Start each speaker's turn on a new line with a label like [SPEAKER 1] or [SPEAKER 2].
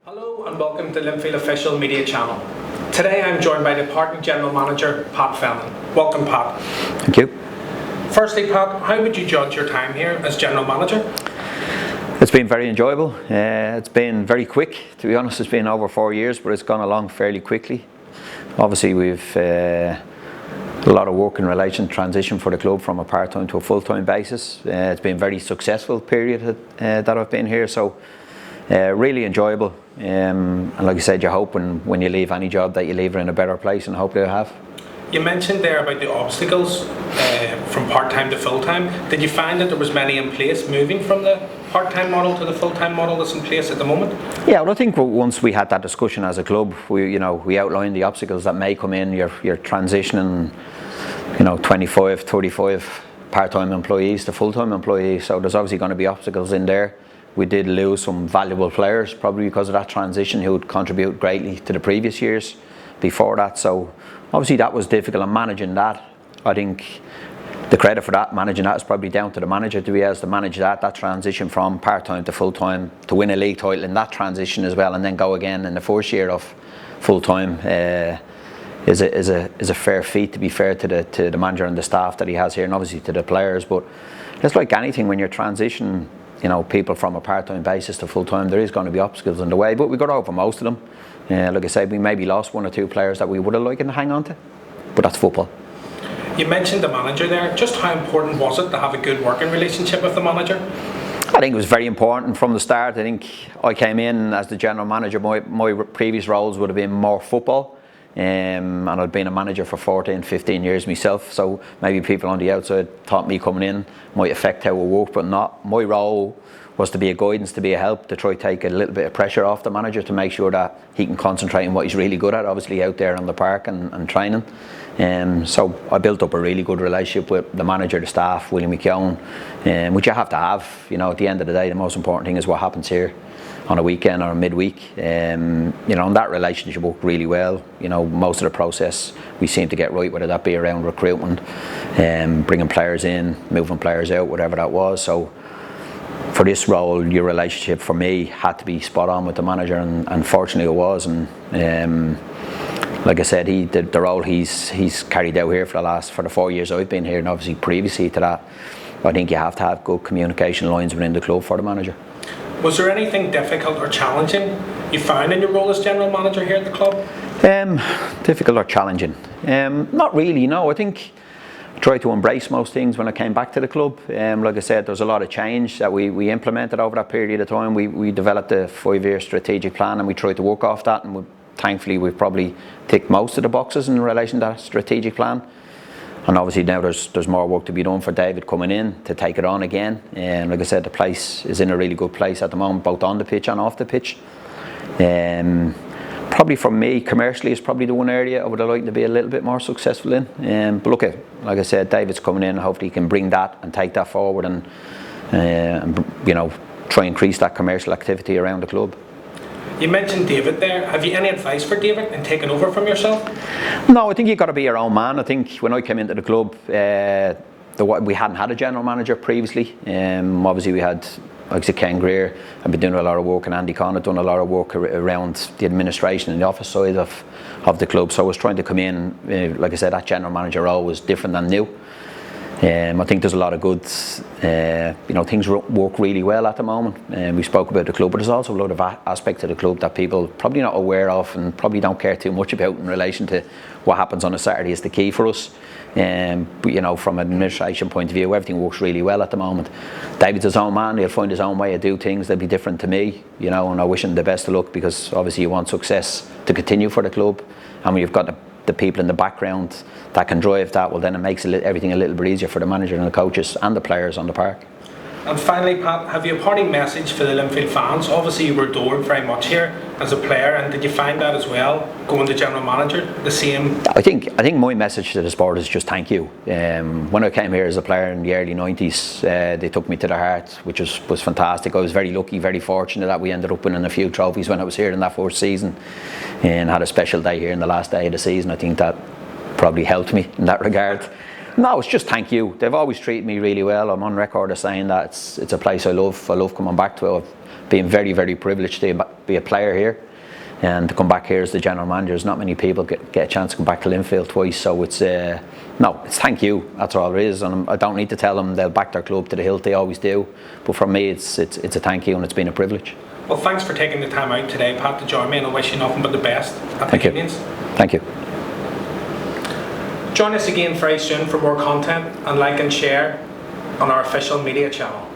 [SPEAKER 1] Hello and welcome to Linfield Official Media Channel. Today I'm joined by Departing General Manager Pat Fenlon. Welcome, Pat.
[SPEAKER 2] Thank you.
[SPEAKER 1] Firstly, Pat, how would you judge your time here as General Manager?
[SPEAKER 2] It's been very enjoyable. It's been very quick. To be honest, it's been over 4 years, but it's gone along fairly quickly. Obviously, we've a lot of work in relation to transition for the club from a part-time to a full-time basis. It's been a very successful period that I've been here, so really enjoyable. And like I said, you hope when you leave any job that you leave it in a better place, and hopefully I have.
[SPEAKER 1] You mentioned there about the obstacles from part-time to full-time. Did you find that there was many in place moving from the part-time model to the full-time model that's in place at the moment?
[SPEAKER 2] Yeah, well, I think once we had that discussion as a club, we outlined the obstacles that may come in. You're transitioning, 25, 35 part-time employees to full-time employees, so there's obviously going to be obstacles in there. We did lose some valuable players probably because of that transition who would contribute greatly to the previous years before that. So obviously that was difficult, and managing that, I think the credit for that, managing that, is probably down to the manager to be able to manage that transition from part-time to full-time, to win a league title in that transition as well, and then go again in the first year of full-time is a fair feat, to be fair to the manager and the staff that he has here, and obviously to the players. But it's like anything, when you're transitioning people from a part-time basis to full-time, there is going to be obstacles in the way, but we got over most of them. Like I said, we maybe lost 1 or 2 players that we would have liked to hang on to, but that's football.
[SPEAKER 1] You mentioned the manager there. Just how important was it to have a good working relationship with the manager?
[SPEAKER 2] I think it was very important from the start. I think I came in as the general manager. My previous roles would have been more football, and I'd been a manager for 14, 15 years myself, so maybe people on the outside thought me coming in might affect how it worked, but not. My role was to be a guidance, to be a help, to try to take a little bit of pressure off the manager, to make sure that he can concentrate on what he's really good at, obviously out there on the park and training. So I built up a really good relationship with the manager, the staff, William McKeown, which you have to have. At the end of the day, the most important thing is what happens here on a weekend or a midweek. And that relationship worked really well. Most of the process we seem to get right, whether that be around recruitment, bringing players in, moving players out, whatever that was. So for this role, your relationship for me had to be spot on with the manager, and fortunately it was. And like I said, the role he's carried out here for the 4 years I've been here, and obviously previously to that, I think you have to have good communication lines within the club for the manager.
[SPEAKER 1] Was there anything difficult or challenging you found in your role as general manager here at the club?
[SPEAKER 2] Difficult or challenging? Not really, no. I think I tried to embrace most things when I came back to the club. Like I said, there's a lot of change that we implemented over that period of time. We developed a 5-year strategic plan, and we tried to work off that, and thankfully we've probably ticked most of the boxes in relation to that strategic plan. And obviously now there's more work to be done for David coming in to take it on again. And like I said, the place is in a really good place at the moment, both on the pitch and off the pitch. Probably for me, commercially, is probably the one area I would have liked to be a little bit more successful in. But look, like I said, David's coming in, and hopefully he can bring that and take that forward, and try and increase that commercial activity around the club.
[SPEAKER 1] You mentioned David there. Have you any advice for David in taking over from yourself?
[SPEAKER 2] No, I think you've got to be your own man. I think when I came into the club, we hadn't had a general manager previously. Obviously we had, like I said, Ken Greer had been doing a lot of work, and Andy Conn had done a lot of work around the administration and the office side of the club. So I was trying to come in, like I said, that general manager role was different than new. I think there's a lot of good, things work really well at the moment. We spoke about the club, but there's also a lot of aspects of the club that people probably not aware of and probably don't care too much about in relation to what happens on a Saturday is the key for us. But from an administration point of view, everything works really well at the moment. David's his own man, he'll find his own way to do things. They'll be different to me, and I wish him the best of luck, because obviously you want success to continue for the club, and when you've got the people in the background that can drive that, well then it makes everything a little bit easier for the manager and the coaches and the players on the park.
[SPEAKER 1] And finally, Pat, have you a parting message for the Linfield fans? Obviously you were adored very much here as a player, and did you find that as well, going to general manager, the same?
[SPEAKER 2] I think my message to the sport is just thank you. When I came here as a player in the early 90s, they took me to their heart, which was fantastic. I was very lucky, very fortunate that we ended up winning a few trophies when I was here in that first season, and had a special day here in the last day of the season. I think that probably helped me in that regard. No, it's just thank you. They've always treated me really well. I'm on record as saying that it's a place I love. I love coming back to it. I've been very, very privileged to be a player here, and to come back here as the general manager. There's not many people get a chance to come back to Linfield twice. So it's it's thank you. That's all it is. And I don't need to tell them they'll back their club to the hilt. They always do. But for me, it's a thank you, and it's been a privilege.
[SPEAKER 1] Well, thanks for taking the time out today, Pat, to join me, and I wish you nothing but the best at the Unions.
[SPEAKER 2] Thank you.
[SPEAKER 1] Join us again very soon for more content, and like and share on our official media channel.